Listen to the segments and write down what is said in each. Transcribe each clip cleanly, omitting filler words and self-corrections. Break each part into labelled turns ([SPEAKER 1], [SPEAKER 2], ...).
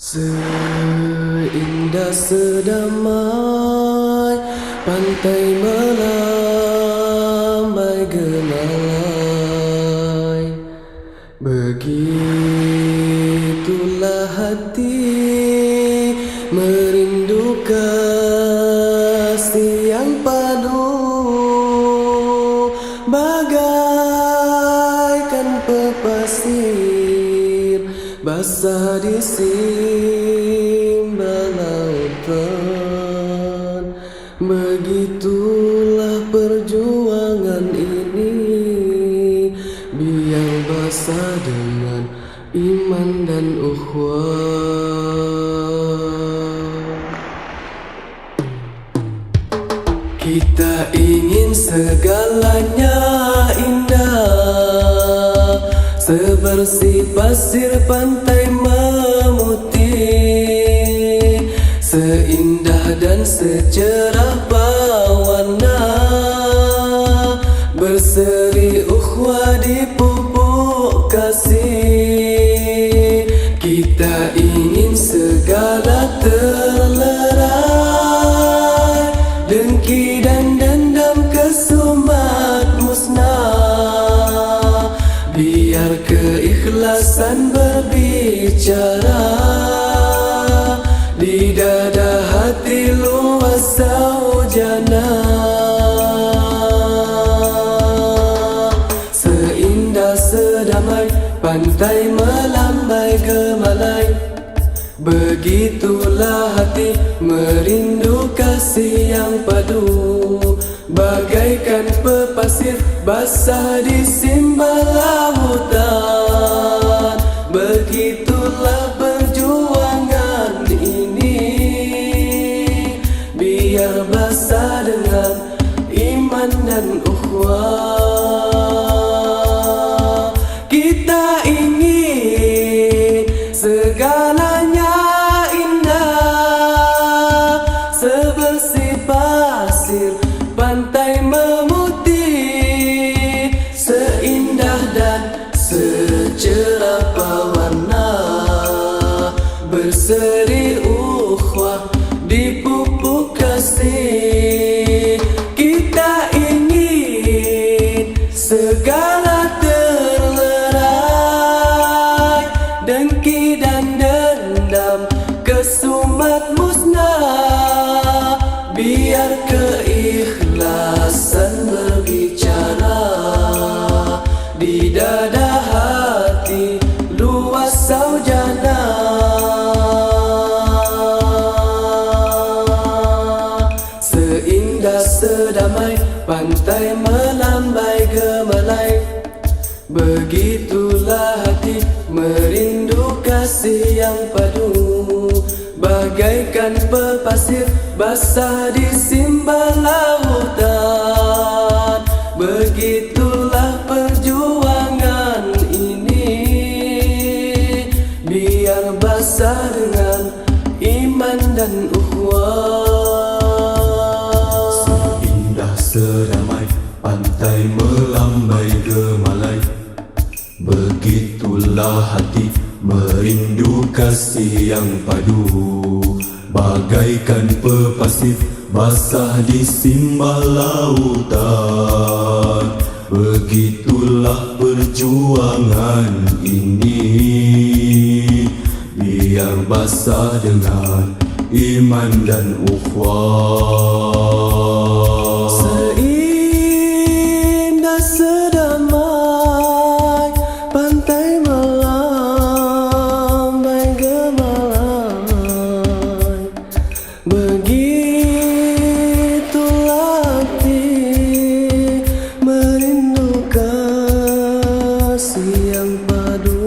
[SPEAKER 1] Seindah sedamai pantai melambai gemalai, begitulah hati merindu kasih yang padu, bagaikan pepasir basah di simbal lautan. Begitulah perjuangan ini, biar basah dengan iman dan ukhuwah. Kita ingin segalanya indah, sebersih pasir pantai memutih, seindah dan secerah pewarna, berseri ukhuwah di pupuk kasih. Kita ingin segala terlerai, dengki dan dendam kesumat musnah, biar keikhlasan berbicara di dada hati luas saujana. Seindah sedamai pantai melambai gemalai, begitulah hati merindu kasih yang padu, bagaikan pepasir basah di simbal lautan. Begitulah perjuangan ini, biar basah dengan iman dan ukhuwah. Kita ingin segalanya indah, sebersih pasir pantai memutih, seindah dan secerah pewarna, berseri ukhuwah di pupuk kasih. Kita ingin segala terlerai, dengki dan dendam kesumat musnah, biar keikhlasan berbicara di dada hati luas saujana. Seindah sedamai pantai melambai gemalai, begitulah hati merindu kasih yang padu, bagaikan pepasir basah di simbal lautan. Begitulah perjuangan ini, biar basah dengan iman dan ukhuwah.
[SPEAKER 2] Seindah sedamai pantai melambai gemalai, begitulah hati merindu kasih yang padu, bagaikan pepasir basah di simbal lautan. Begitulah perjuangan ini, biar basah dengan iman dan ukhuwah.
[SPEAKER 1] Seindah sedamai pantai melambai gemalai, begitulah hati merindu kasih yang padu.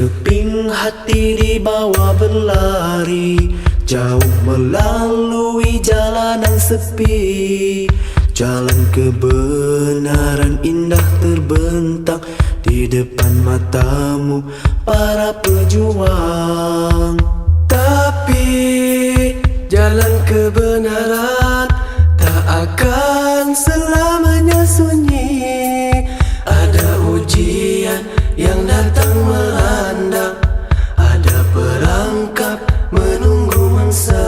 [SPEAKER 1] Sekeping hati dibawa berlari, jauh melalui jalanan sepi. Jalan kebenaran indah terbentang di depan matamu para pejuang. Tapi jalan kebenaran tak akan selamanya sunyi. Ada ujian yang datang melanda, ada perangkap menunggu mangsa.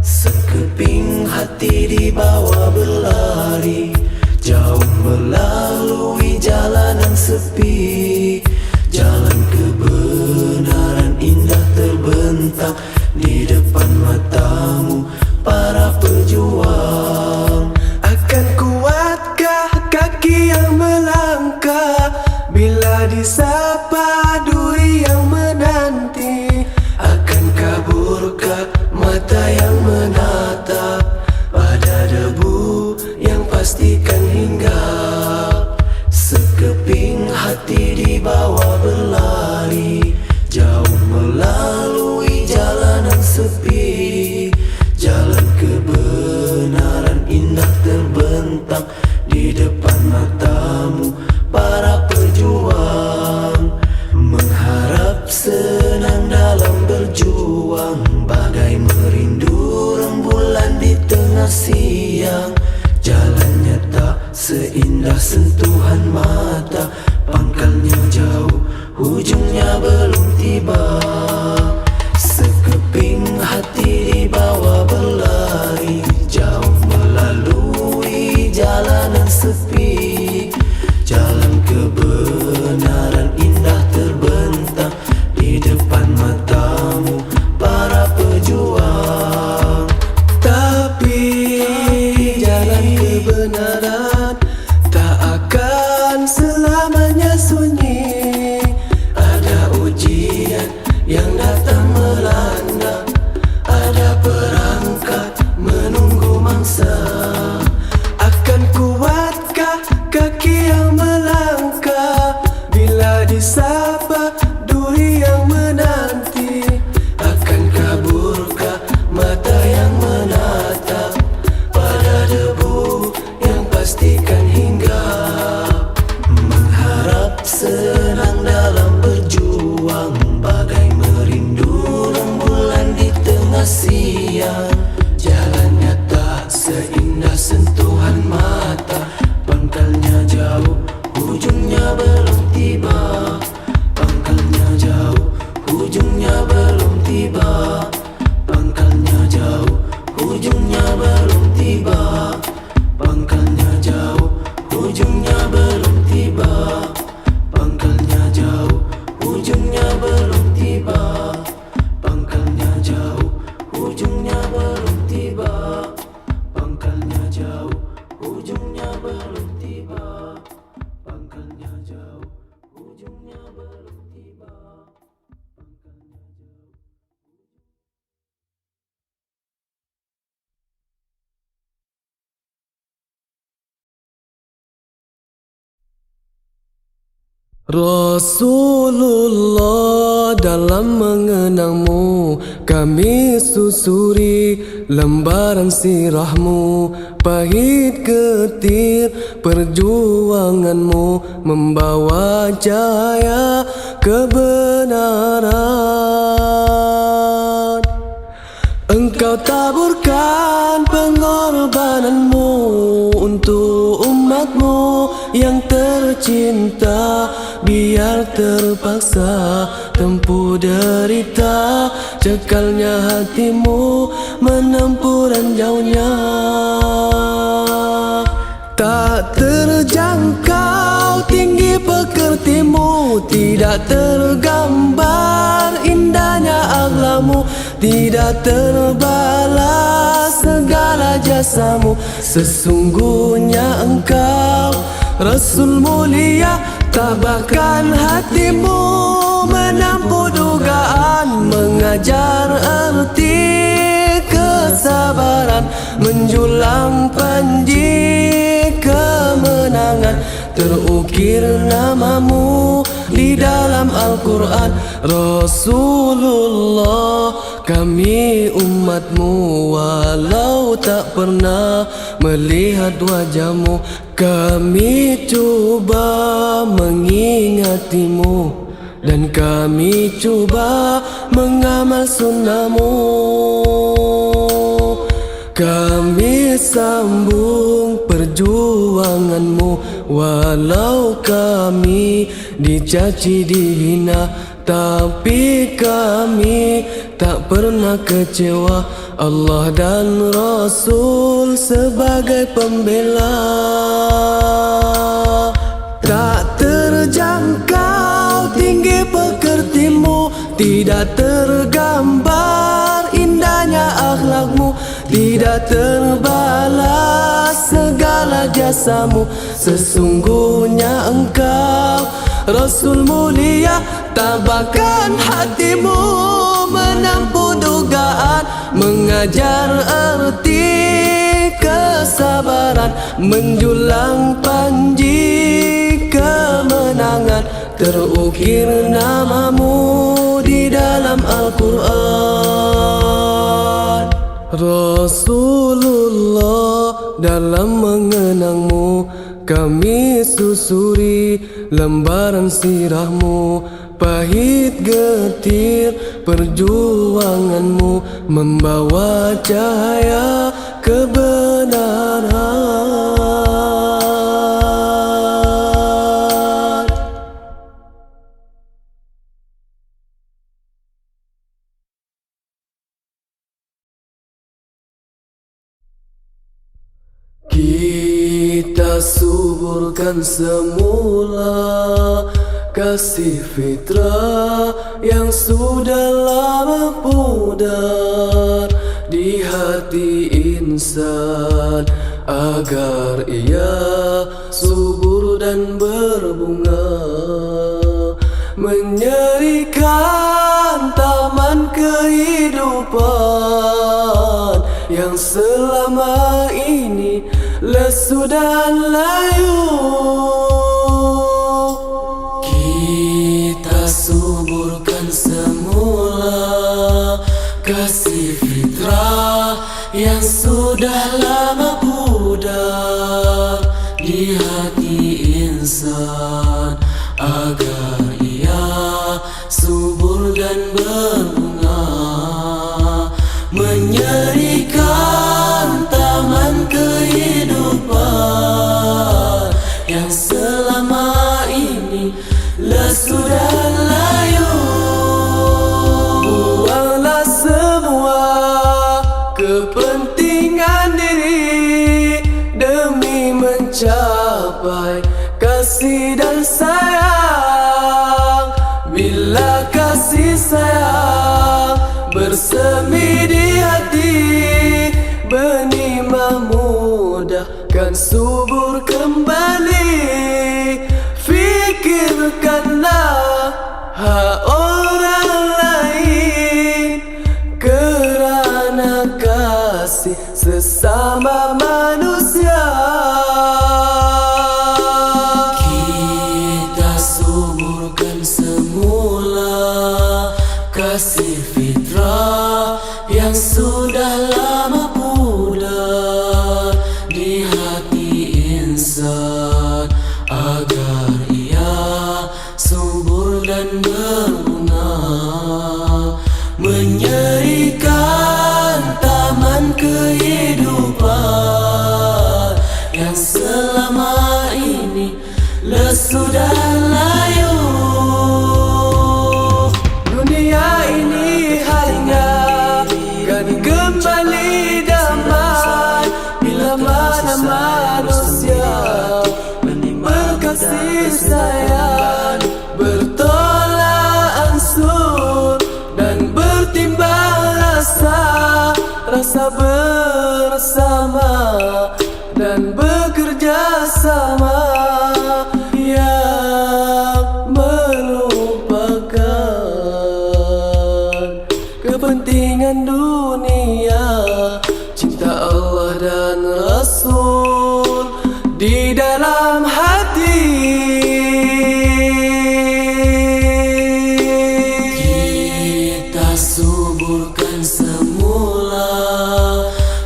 [SPEAKER 1] Sekeping hati dibawa berlari, jauh melalui jalanan sepi. Jalan kebenaran indah terbentang di depan matamu para pejuang. Akan kuatkah kaki yang melangkah bila disapa duri yang menanti? Akan kaburkah mata yang menatap pada debu yang pastikan hinggap? Sekeping hati dibawa berlari, jauh melalui jalanan sepi. Jalan kebenaran indah terbentang di depan matamu para pejuang. Mengharap senang dalam berjuang, bagai merindu rembulan di tengah siang. Jalannya tak seindah sentuhan mata, pangkalnya jauh, ujungnya belum tiba. Sekeping hati dibawa berlari, jauh melalui jalanan sepi. Jalan kebenaran indah terbentang di depan matamu para pejuang. Tapi jalan kebenaran tak akan selamanya sunyi. Ada ujian yang datang melanda, ada perangkat menunggu mangsa. Akan kuatkah kaki yang melangkah bila disapa duri yang menanti? Akan kaburkah mata yang menatap pada debu yang pastikan hinggap? Mengharap senang dalam berjuang, bagai merindu rembulan di tengah siang. Jalannya tak seindah sentuhan mata, pangkalnya jauh, ujungnya belum tiba. Pangkalnya jauh, ujungnya belum tiba. Pangkalnya jauh, ujungnya belum tiba. Pangkalnya jauh, ujungnya belum tiba. Pangkalnya jauh, ujungnya belum tiba. Pangkalnya jauh, ujungnya belum tiba. Pangkalnya jauh, ujungnya belum tiba. Pangkalnya jauh, ujungnya belum tiba. Rasulullah, dalam mengenangmu kami susuri lembaran sirahmu. Pahit getir perjuanganmu membawa cahaya kebenaran. Engkau taburkan pengorbananmu untuk umatmu yang tercinta. Biar terpaksa tempuh derita, cekalnya hatimu menempuh ranjaunya. Tak terjangkau tinggi pekertimu, tidak tergambar indahnya akhlakmu, tidak terbalas segala jasamu. Sesungguhnya engkau Rasul mulia, tabahkan hatimu menampung dugaan, mengajar erti kesabaran, menjulang panji kemenangan. Terukir namamu di dalam Al-Quran. Rasulullah, kami umatmu, walau tak pernah melihat wajahmu, kami cuba mengingatimu, dan kami cuba mengamal sunnahmu. Kami sambung perjuanganmu, walau kami dicaci dihina, tapi kami tak pernah kecewa. Allah dan Rasul sebagai pembela. Tak terjangkau tinggi pekertimu, tidak tergambar indahnya akhlakmu, tidak terbalas segala jasamu. Sesungguhnya engkau Rasul mulia, tabahkan hatimu menampung dugaan, mengajar arti kesabaran, menjulang panji kemenangan, terukir namamu di dalam Al-Quran. Rasulullah, dalam mengenangmu kami susuri lembaran sirahmu, pahit getir perjuanganmu membawa cahaya kebenaran. Kita suburkan semula kasih fitrah yang sudah lama pudar di hati insan, agar ia subur dan berbunga, menyerikan taman kehidupan yang selama ini lesu dan layu. Kita suburkan semula kasih fitrah yang sudah lama pudar di hati insan, agar ia subur dan berbunga, menyerikan taman kehidupan yang selama ini lesu dan layu. Buanglah semua kepentingan diri demi mencapai kasih dan sayang. Bila kasih sayang bersemi di hati, benih mudah kan subur kembali. Fikirkanlah hak orang lain, kerana kasih sesama manusia. Kita suburkan semula kasih fitrah yang sudah lama pudar di hati insan, agar ia subur dan berbunga, menyerikan taman kehidupan yang selama ini lesu dan layu. Dunia ini hanya kan kembali damai bila mana manusia berkasih sayang, bertolak ansur dan bertimbang rasa bersama dan bekerja sama, yang melupakan kepentingan dunia, cinta Allah dan Rasul di dalam hati. bukan semula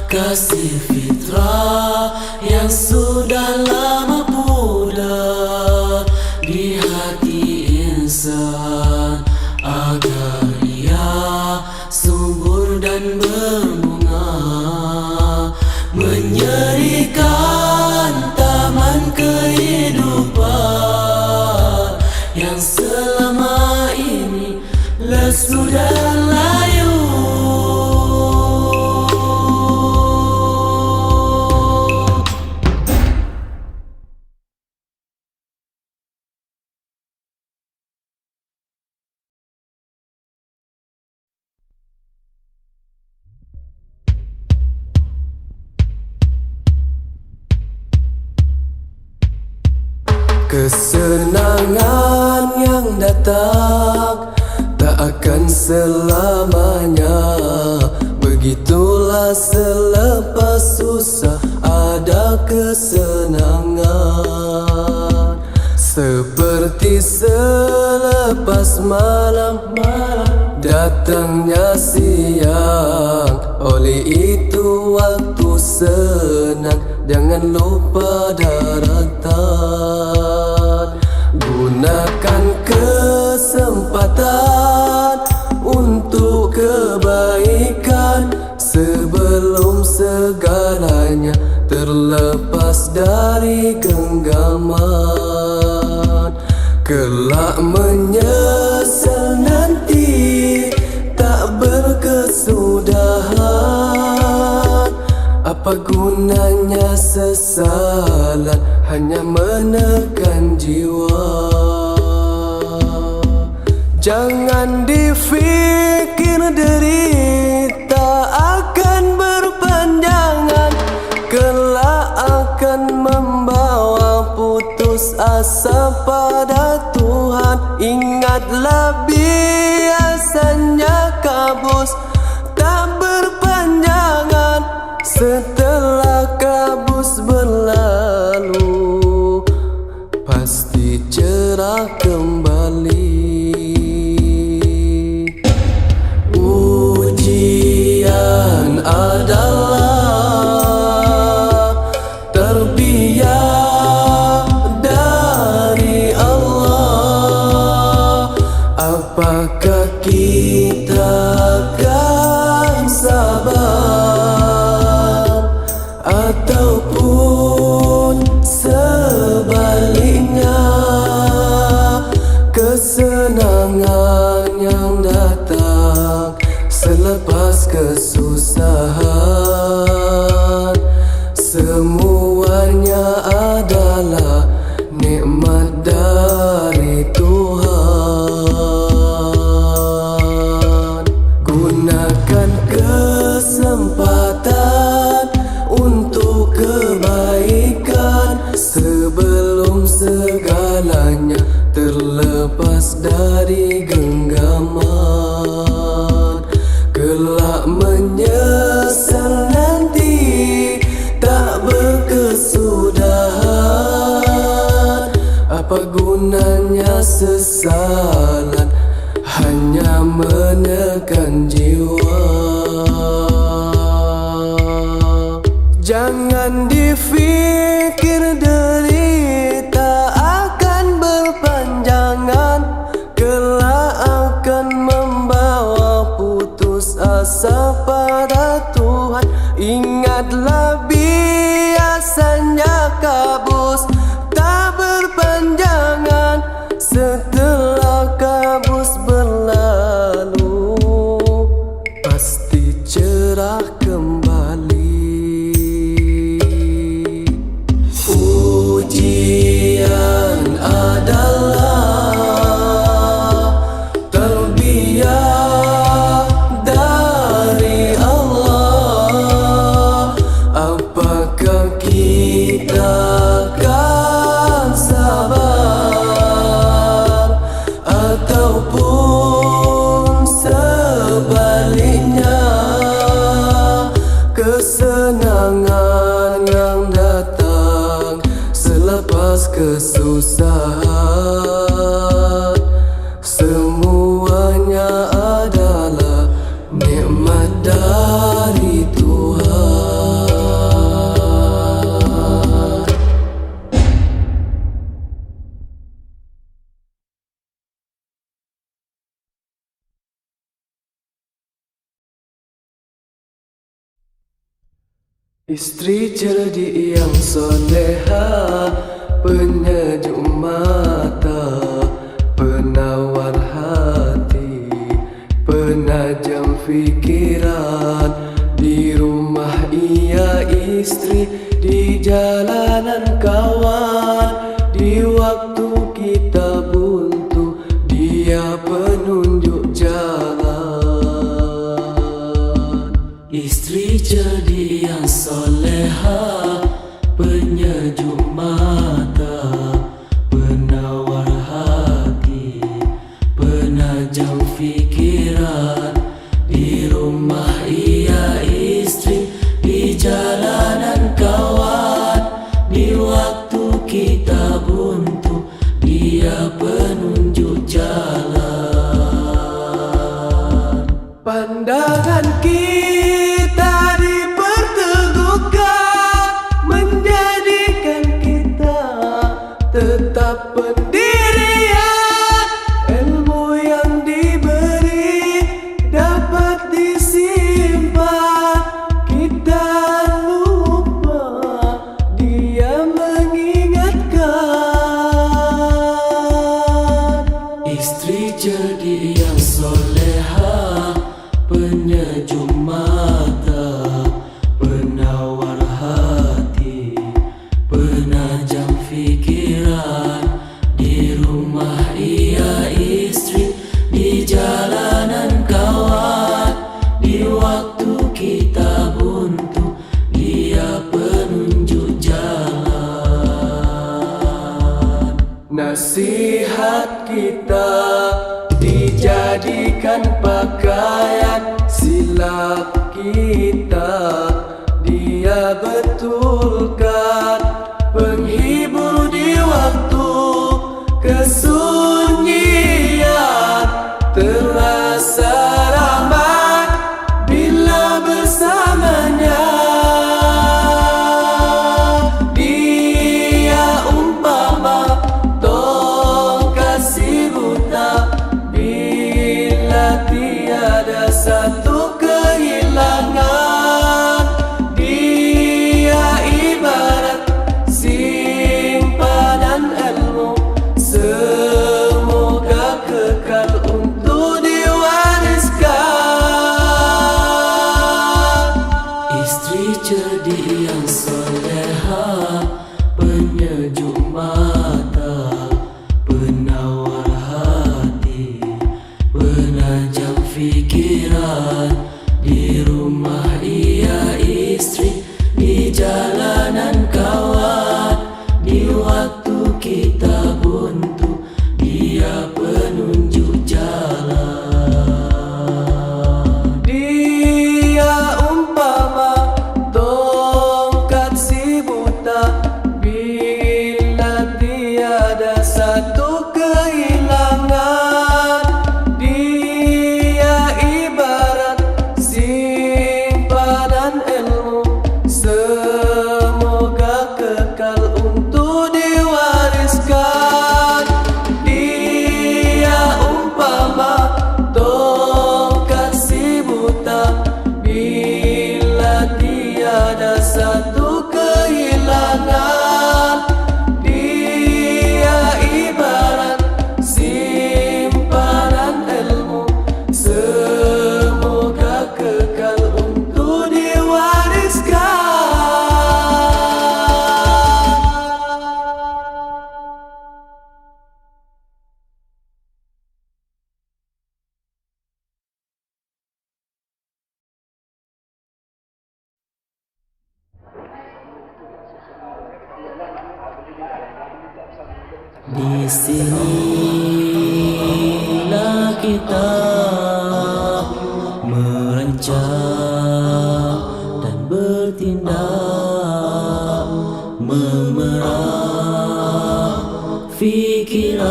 [SPEAKER 1] kasih fitrah yang sudah lama pudar di hati insan, agar ia subur dan berbunga, menyerikan taman kehidupan yang selama ini lesu dan layu. Kesenangan yang datang tak akan selamanya. Begitulah selepas susah ada kesenangan. Seperti selepas malam datangnya siang. Oleh itu waktu senang jangan lupa daratan. Gunakan kesempatan untuk kebaikan sebelum segalanya terlepas dari genggaman. Kelak menyesal nanti tak berkesudahan. Apa gunanya sesalan hanya menekan jiwa. Jangan difikir derita akan berpanjangan, kelak akan membawa putus asa pada Tuhan. Ingatlah biasanya kabus tak berpanjangan, setelah kabus berlalu pasti cerah kembali. Ujian adalah terbiak dari Allah. Apakah kita akan sabar ataupun sebaliknya? Kesenangan yang datang selepas kesusahan, semuanya adalah nikmat dari Tuhan. Gunakan kesempatan untuk kebaikan sebelum segalanya terlepas dari genggaman. Kelak menyesal nanti tak berkesudahan. Apa gunanya sesalan hanya menekan jiwa. Jangan difikir derita akan berpanjangan, kelak akan membawa putus asa pada Tuhan. Ingatlah biasanya kabus tak berpanjangan, setelah kabus berlalu pasti cerah kembali. Ujian adalah terbiak dari Allah. Apakah kita akan sabar ataupun sebaliknya? rahmat dari Tuhan. Istri cerdik yang soleha, penyejuk mata, penawar hati, penajam fikiran. Di rumah ia istri, di jalanan kawan. Di waktu kita buntu, dia penunjuk jalan. Istri cerdik yang soleha, penyejuk mata, penawar hati, penajam fikiran. Di rumah ia istri, di jalanan kawan. Di waktu kita buntu, dia penunjuk jalan. Pandangan kita diperteguhkan, menjadikan kita tetap pendirian. Ilmu yang diberi dapat disimpan, kita lupa dia mengingatkan. Istri cerdik yang soleha, penyejuk mata, penawar hati, penajam fikiran. Di rumah ia istri, di jalanan kawan. Di waktu kita buntu, dia penunjuk jalan. Nasihat kita dijadikan pakaian, silap kita dia betulkan. Penghibur di waktu kesunyian, terasa rahmat bila bersamanya. Dia umpama tongkat si buta, bila tiada satu kehilangan. Dia ibarat simpanan ilmu, semoga kekal untuk diwariskan. Istri cerdik yang soleha, penyejuk mata, penawar hati, penajam fikiran. Di rumah ia istri, di jalanan kawan. Di waktu kita buntu, dia penunjuk jalan. Dia umpama tongkat si buta, bila tiada satu kehilangan. Dia ibarat simpanan ilmu, semoga kekal untuk diwariskan. Dia umpama tongkat si buta, bila tiada satu kehilangan. Dia ibarat simpanan ilmu, semoga kekal untuk diwariskan. Di sinilah kita merancang dan bertindak, memerah fikiran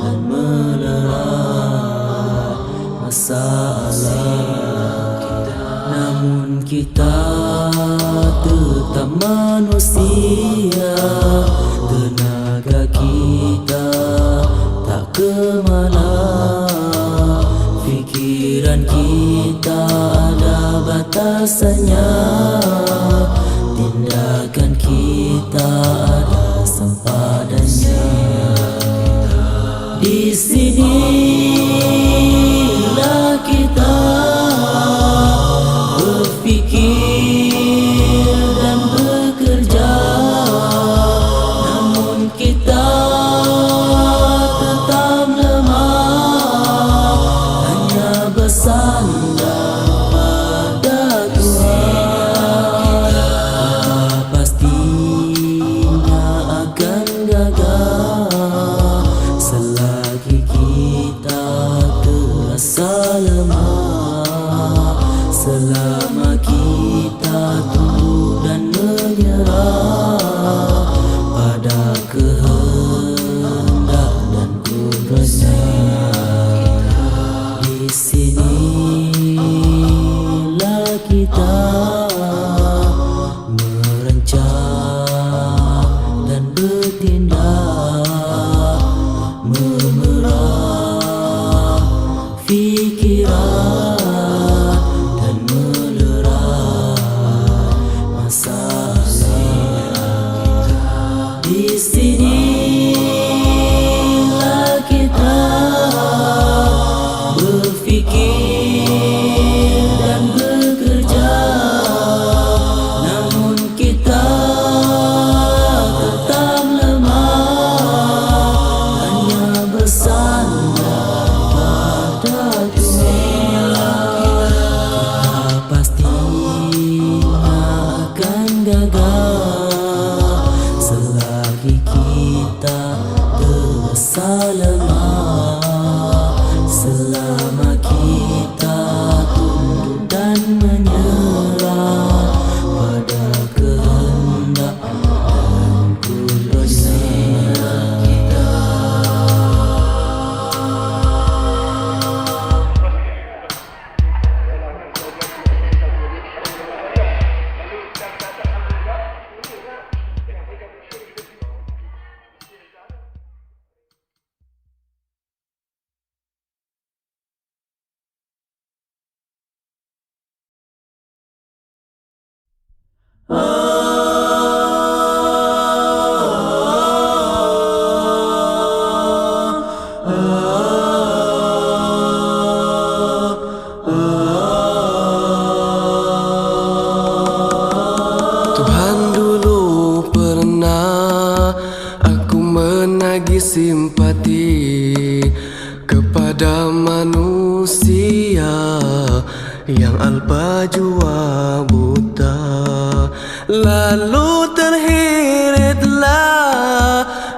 [SPEAKER 1] dan menerai masalah. kita tetap manusia, tenaga kita tak kemana, fikiran kita ada batasannya, tindakan kita ada sempadannya. Di sinilah kita berpikir dan bekerja, namun kita tetap lemah, hanya bersandar pada Tuhan. Kita pastinya akan gagal selagi kita terasa lemah, selama kita tunduk dan menyerah pada kehendak dan kudratnya. Di sinilah kita merencana dan bertindak, memerah fikiran dan melerai masalah. Di sinilah kita berpikir dan bekerja, namun kita tetap lemah, hanya bersandar pada Tuhan. Kita pastinya akan gagal selagi kita terasa lemah, selama kita tunduk dan menyerah pada kehendak dan kudratnya.
[SPEAKER 3] Tuhan, dulu pernah aku menagih simpati kepada manusia yang alpa jua buta. Lalu terheretlah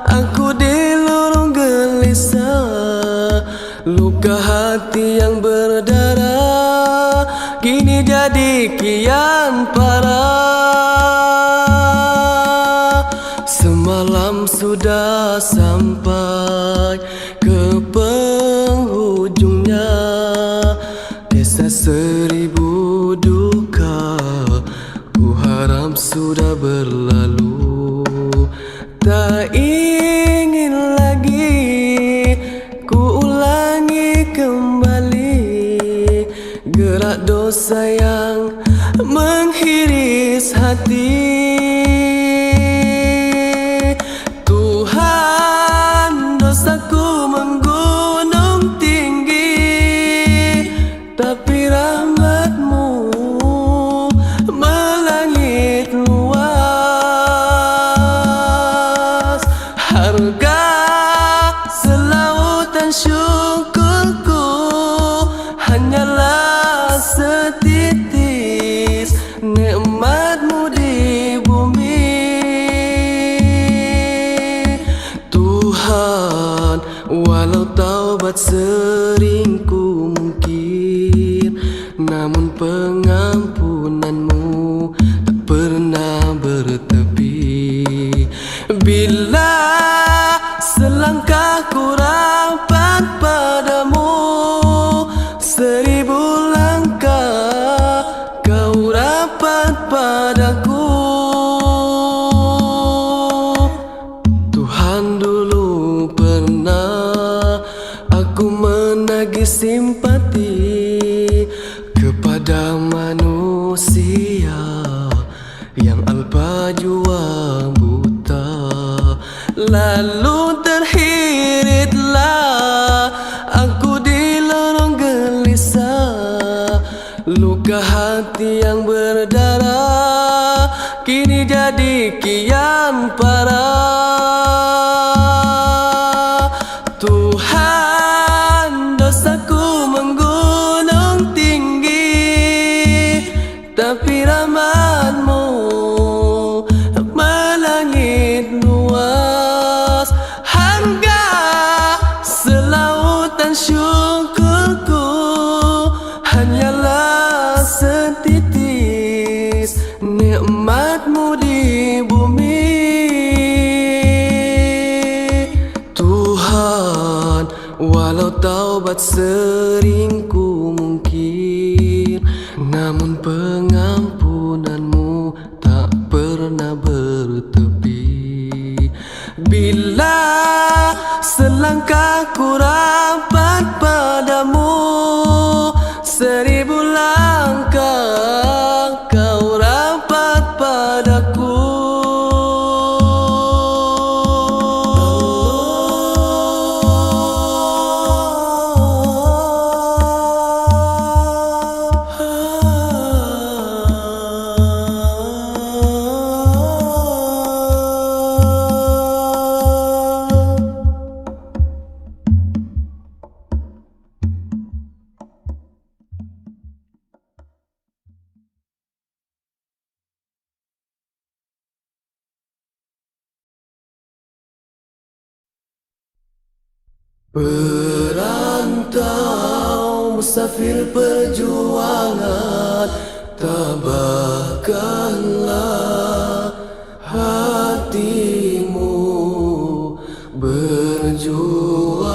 [SPEAKER 3] aku di lorong gelisah, luka hati yang berdarah kini jadi kian parah. Semalam sudah sampai ke penghujungnya, kisah seribu duka ku harap sudah berlalu. Tak ingin lagi ku ulangi kembali gerak dosa yang menghiris hati. Tuhan, dosaku menggunung tinggi, tapi rahmat-Mu melangit luas. Harga selautan syukurku hanyalah setitis nikmat-Mu di bumi. Tuhan, walau taubat sering ku mungkir, namun pengampunan-Mu tak pernah bertepi. Bila selangkah ku rapat padamu, seribu langkah kau rapat pada manusia yang alpa jua buta, lalu terhiritlah aku di lorong gelisah. Luka hati yang berdarah kini jadi kian parah. Tuhan, dosaku menggunung tinggi, tapi rahmat-Mu melangit luas. Harga selautan syukurku hanyalah setitis nikmat-Mu di bumi. Tuhan, walau taubat sering ku mungkir, namun pengampunan-Mu tak pernah bertepi. Bila selangkah ku rapat padamu, 1000 langkah kau rapat padaku. Perantau musafir perjuangan, tabahkanlah hatimu berjuang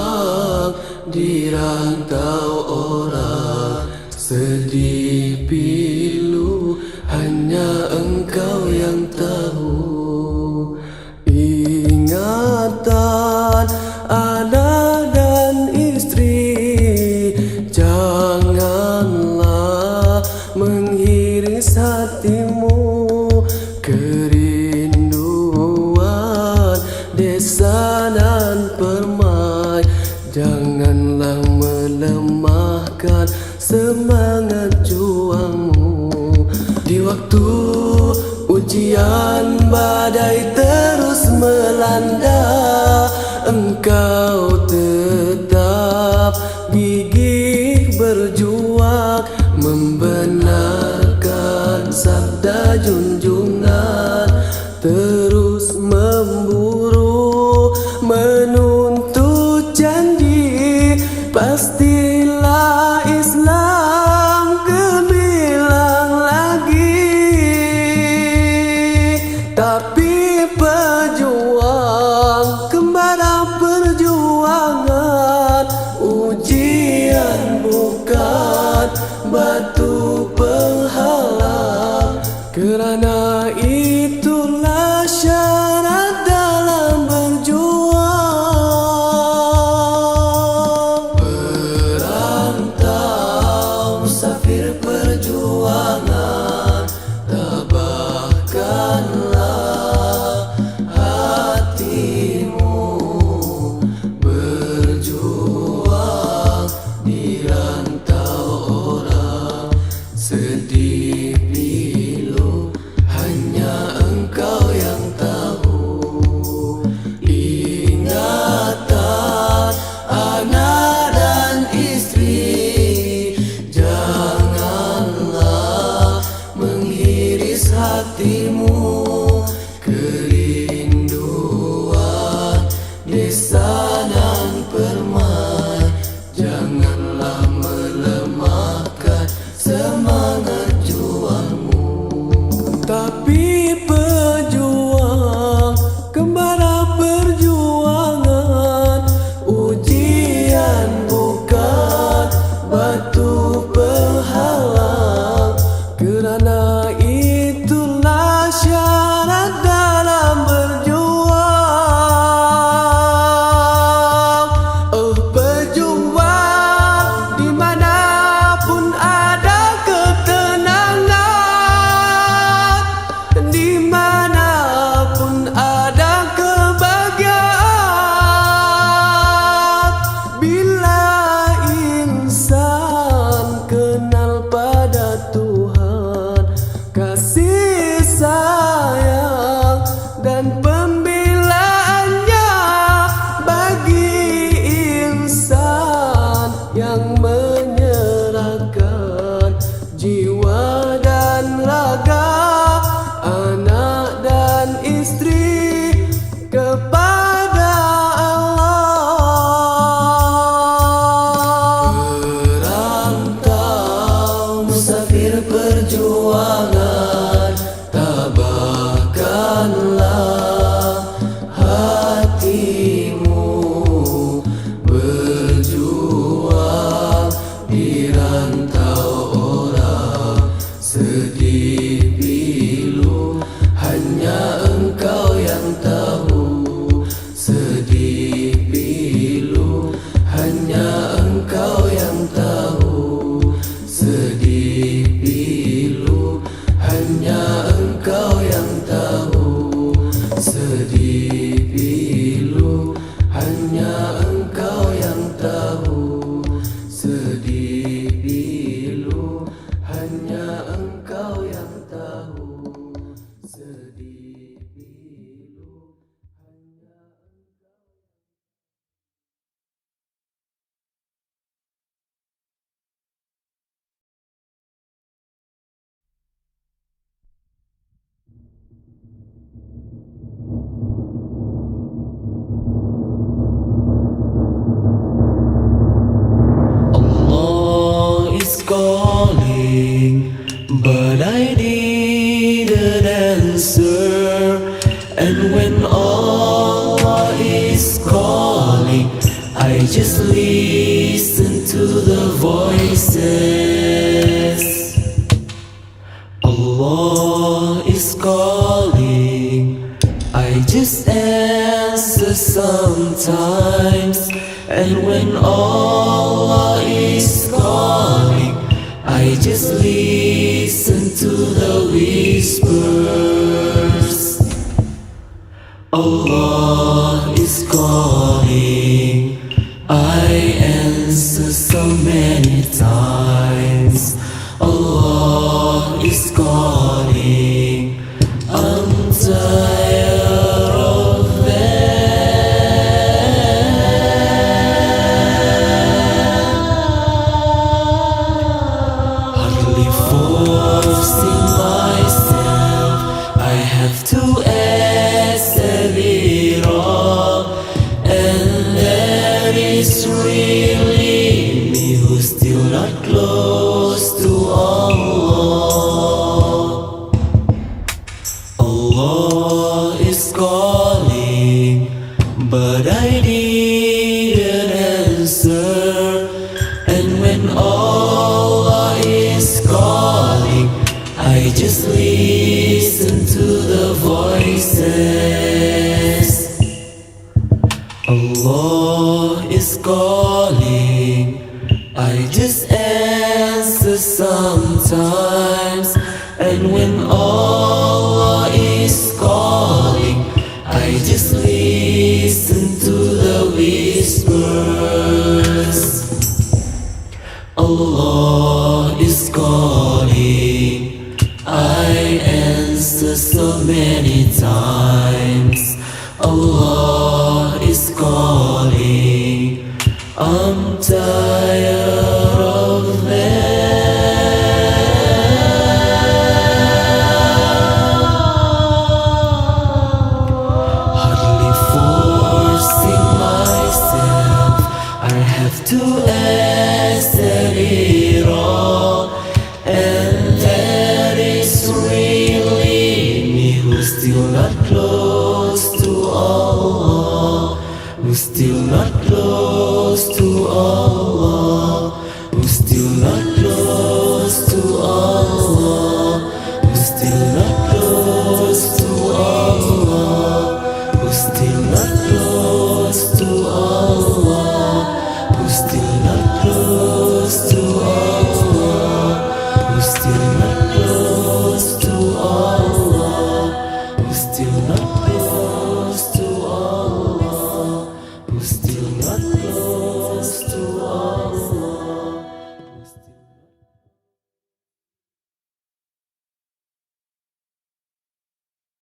[SPEAKER 3] di rantau orang. Sedih pilu hanya Engkau yang tahu. Ingatan anak dan istri, janganlah menghiris hatimu. Kerinduan desa nan permai, janganlah melemahkan semangat juangmu. Di waktu ujian badai terus melanda, Engkau tetap gigih berjuang, membenarkan sabda junjungan, terus memburu menuntut janji. Pastilah Islam gemilang lagi, tapi pejuang kembara perjuangan. Ujian bukan batu penghalang, kerana itulah syarat dalam berjuang. Perantau musafir perjuangan, tabahkanlah hatimu berjuang di rantau orang. Sedih pilu hanya Engkau yang tahu. Ingatan anak dan istri, janganlah menghiris hatimu. Kerinduan desa nan permai, janganlah melemahkan semangat juangmu. Tapi pejuang kembara perjuangan, ujian bukan batu penghalang, kerana itulah syarat musafir perjuangan, tabahkanlah hatimu berjuang di rantau orang. Sedih pilu hanya engkau yang tahu, sedih pilu hanya engkau yang tahu, sedih pilu hanya engkau yang tahu, sedih pilu hanya engkau yang tahu, sedih pilu hanya engkau yang tahu, sedih pilu hanya
[SPEAKER 1] Allah is calling, but I didn't answer. And when Allah is calling, I just listen to the voices. Allah is calling, I just answer sometimes. And when Allah is calling, I just listen to the whispers. Allah is calling, I answer so many times. Allah is calling, I'm tired of hardly forcing myself, I have to accept it all. And that is really me who's still not close to Allah. Allah is calling, but I didn't answer. And when Allah is calling, I just listen to the voices. Allah is calling, I just answer sometimes. And when Allah is calling, I just listen to the whispers. Allah is calling, I answer so many times. Allah is calling, I'm tired of hardly forcing myself, I have to accept it all. And that is really me who's still not close to Allah, who's still not close to Allah, who's still not close to Allah, who's still not close to Allah, who's still not close to Allah, who's still not close to Allah, who's still not close.